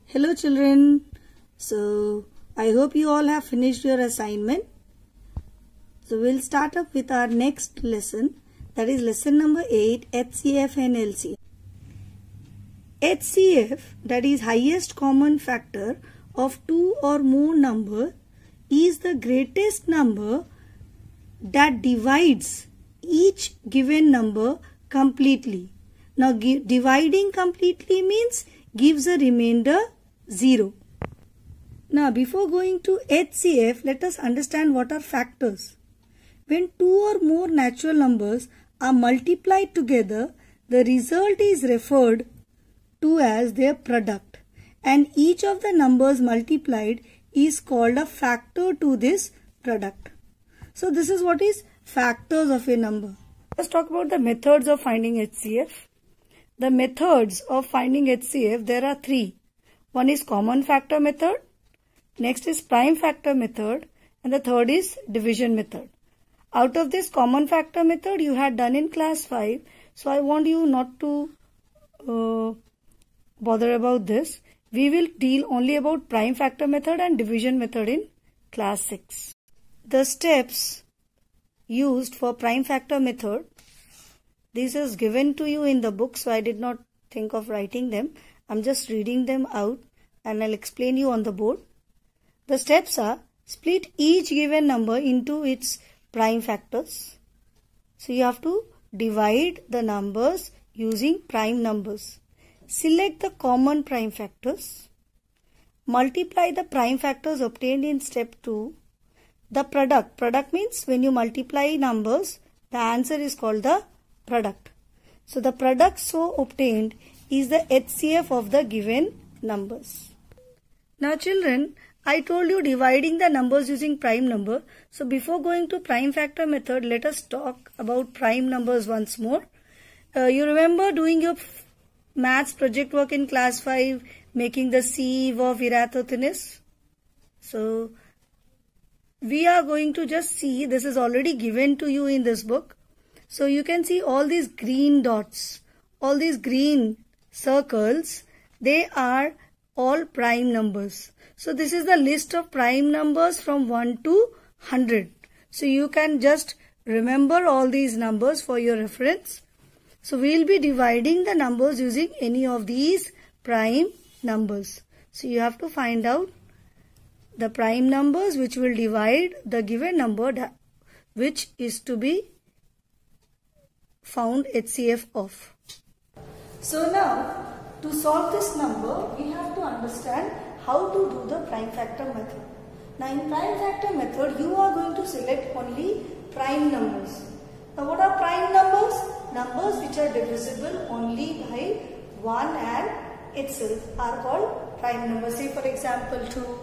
Hello children. So I hope you all have finished your assignment. So we'll start up with our next lesson, that is lesson number 8, HCF and LCM. HCF, that is highest common factor of two or more numbers, is the greatest number that divides each given number completely. Now dividing completely means gives a remainder 0. Now before going to HCF, let us understand what are factors. When two or more natural numbers are multiplied together, the result is referred to as their product, and each of the numbers multiplied is called a factor to this product. So this is what is factors of a number. Let's talk about the methods of finding HCF. The methods of finding HCF, there are three. One is common factor method, next is prime factor method, and the third is division method. Out of this common factor method you had done in class 5, so I want you not to bother about this. We will deal only about prime factor method and division method in class 6. The steps used for prime factor method, this is given to you in the book, so I did not think of writing them. I'm just reading them out and I'll explain you on the board. The steps are: split each given number into its prime factors. So you have to divide the numbers using prime numbers. Select the common prime factors. Multiply the prime factors obtained in step 2. The product. Product means when you multiply numbers, the answer is called the product. So the product so obtained is the HCF of the given numbers. Now children, I told you dividing the numbers using prime number. So before going to prime factor method, let us talk about prime numbers once more. You remember doing your maths project work in class 5, making the sieve of Eratosthenes? So we are going to just see, this is already given to you in this book. So you can see all these green dots, all these green circles, they are all prime numbers. So this is the list of prime numbers from 1 to 100. So you can just remember all these numbers for your reference. So we will be dividing the numbers using any of these prime numbers. So you have to find out the prime numbers which will divide the given number which is to be found HCF of. So now to solve this number, we have to understand how to do the prime factor method. Now in prime factor method, you are going to select only prime numbers. Now what are prime numbers? Numbers which are divisible only by 1 and itself are called prime numbers. Say for example 2,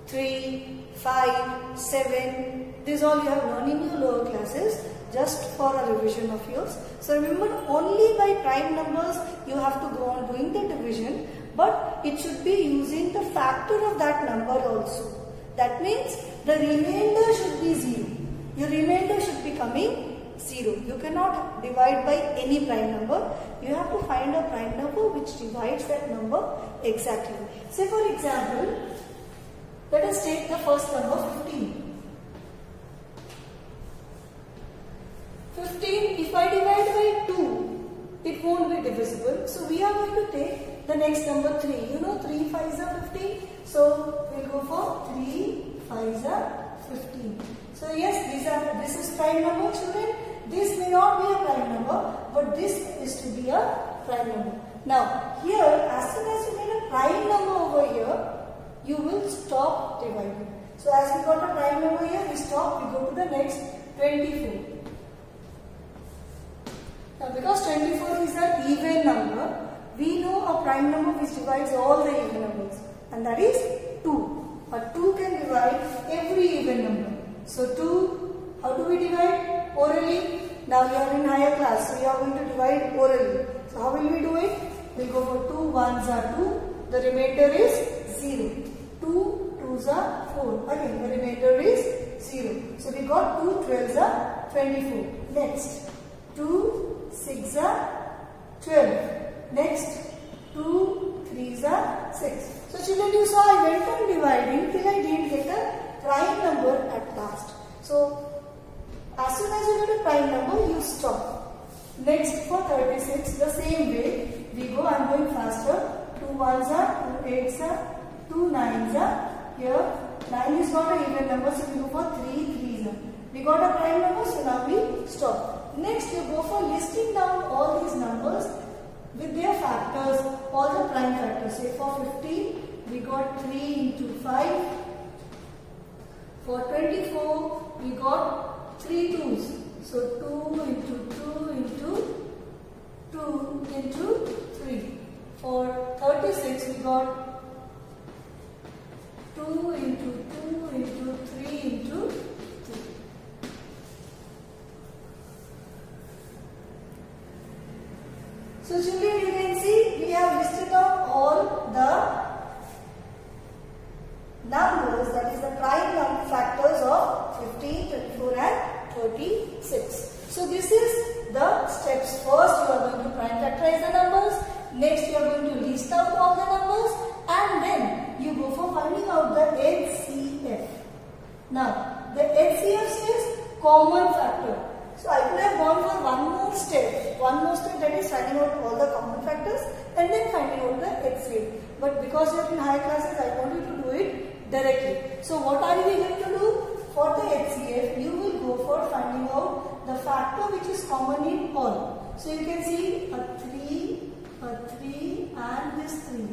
3, 5, 7. This all you have learned in your lower classes, just for a revision of yours. So remember, only by prime numbers you have to go on doing the division, but it should be using the factor of that number also. That means the remainder should be 0. Your remainder should be coming 0. You cannot divide by any prime number. You have to find a prime number which divides that number exactly. Say for example, let us take the first number 15. 15, if I divide by 2, it won't be divisible. So we are going to take the next number 3. You know 3 5s are 15. So we'll go for 3 5s are 15. So yes, this is prime number children. This may not be a prime number, but this is to be a prime number. Now here, as soon as you get a prime number over here, you will stop dividing. So as we got a prime number here, we stop, we go to the next 24. Now because 24 is an even number, we know a prime number which divides all the even numbers, and that is 2. But 2 can divide every even number. So 2, how do we divide? Orally. Now you are in higher class, so you are going to divide orally. So how will we do it? We will go for 2 1s are 2, the remainder is 0. 2 2s are 4, again the remainder is 0. So we got 2 12s are 24. Next, 2 6s are 12. Next, 2 3s are 6. So children, you saw I went on dividing till I didn't get a prime number at last. So as soon as you get a prime number, you stop. Next for 36, the same way we go. I am going faster. 2 ones are, 2 eights are, 2 nines are. Here 9 is not an even number, so we go for 3 threes are. We got a prime number, so now we stop. Next you go for listing down all these numbers with their factors, all the prime factors. Say for 15, we got 3 into 5. For 24, we got 3 twos. So 2 into 2 into 2 into 3. For 36, we got 2 into 2 into 3 into 3. So children, you can see we have listed down all the numbers, that is the prime number factors of 15, 24 and 36. So this is the steps. First you are going to prime factorize the numbers. Next you are going to list out all the numbers, and then you go for finding out the HCF. Now the HCF says common factor. So I could have gone for one more step that is finding out all the common factors and then finding out the HCF. But because you are in higher classes, I want you to do it directly. So what are we going to do? For the HCF, you will go for finding out the factor which is common in all. So you can see a 3 and this 3.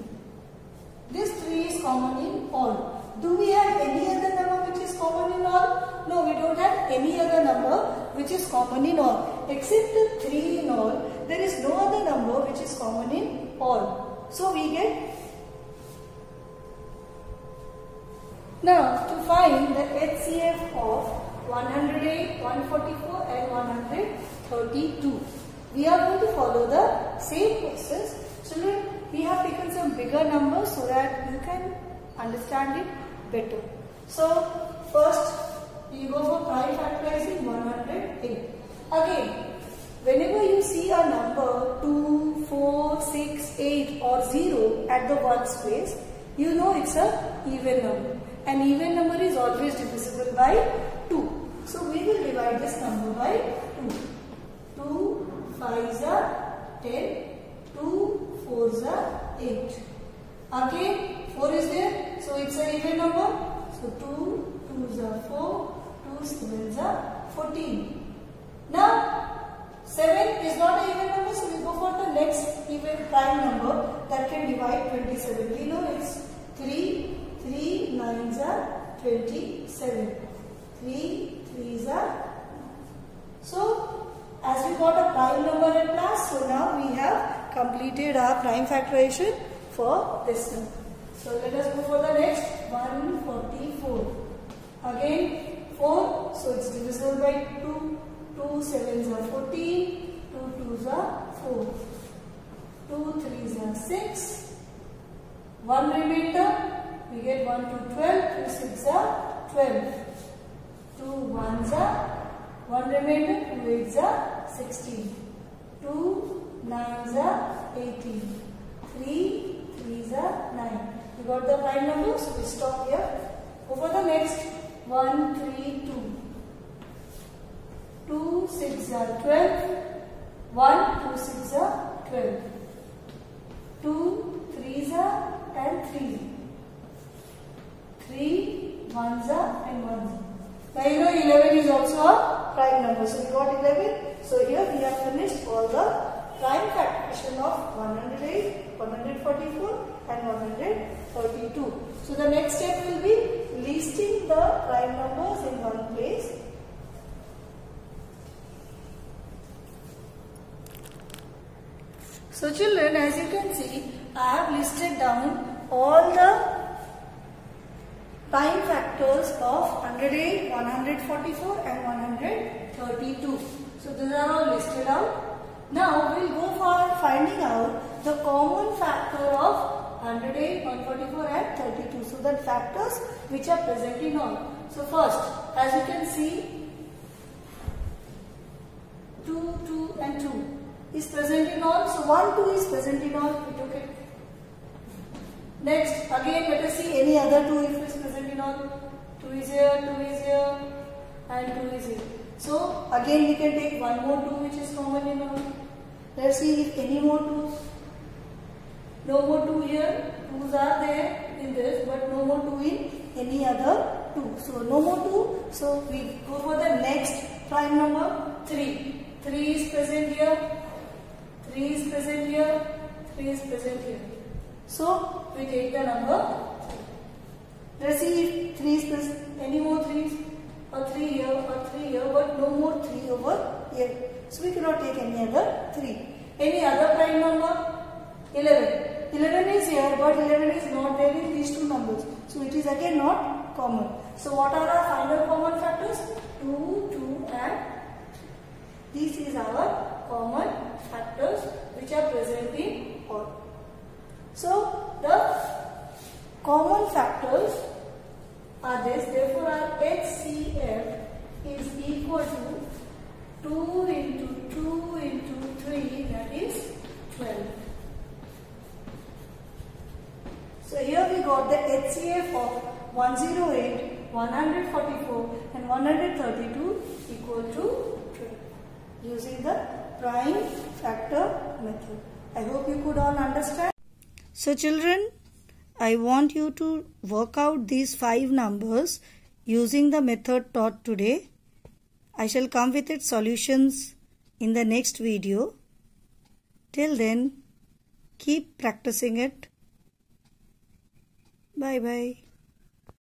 This 3 is common in all. Do we have any other number which is common in all? No, we don't have any other number which is common in all. Except the 3 in all, there is no other number which is common in all. So we get. Now to find the HCF of 108, 144 and 132, we are going to follow the same process. Children, we have taken some bigger numbers so that you can understand it better. So first you go for prime factorizing 108. Again, whenever you see a number 2, 4, 6, 8 or 0 at the ones place, you know it's a even number. An even number is always divisible by 2. So we will divide this number by 2. 2 5s are 10, 2 4s are 8. Again 4 is there, so it's an even number. So 2 2s are 4, 2 7s are 14. Now 7 is not an even number, so we go for the next even prime number that can divide 27. We know it's 3 9s are 27. 3 3s are. So as we got a prime number at last, so now we have completed our prime factorization for this number. So let us go for the next 144. Again 4, so it's divisible by 2. 2 7s are 14. 2 2s are 4. 2 3s are 6. 1 remainder. We get 1 to 12, 2 6 are 12, 2 1s are 1 remainder, 2 8s are 16, 2 9s are 18, 3 3s are 9. We got the prime number, so we stop here. Over the next 1 3 2. 2 6 are 12, 1 2 6 are 12, 2 3s are and 3. 3 1s are and 1s. Now you know 11 is also a prime number. So we got 11. So here we have finished all the prime factorization of 108, 144 and 132. So the next step will be listing the prime numbers in one place. So children, as you can see, I have listed down all the prime factors of 108, 144 and 132. So these are all listed out. Now we will go for finding out the common factor of 108, 144 and 32. So the factors which are present in all. So first, as you can see, 2, 2 and 2 is present in all. So 1, 2 is present in all. We took it. Next, again let us see any other 2 if it is present in all. 2 is here, 2 is here, and 2 is here. So again we can take one more 2 which is common in all. Let's see if any more 2s. No more 2 here. 2s are there in this, but no more 2 in any other 2. So no more 2. So we go for the next prime number 3. 3 is present here. 3 is present here. 3 is present here. So we take the number 3. Let's see if 3 is present. Any more 3s? Or 3 here, or 3 here, but no more 3 over here. So we cannot take any other 3. Any other prime number? 11. 11 is here, but 11 is not there in these two numbers. So it is again not common. So what are our final common factors? 2, 2 and 3. This is our common factors which are present in all. So the common factors are this. Therefore our HCF is equal to 2 into 2 into 3, that is 12. So here we got the HCF of 108, 144 and 132 equal to 12 using the prime factor method. I hope you could all understand. So children, I want you to work out these 5 numbers using the method taught today. I shall come with its solutions in the next video. Till then, keep practicing it. Bye bye.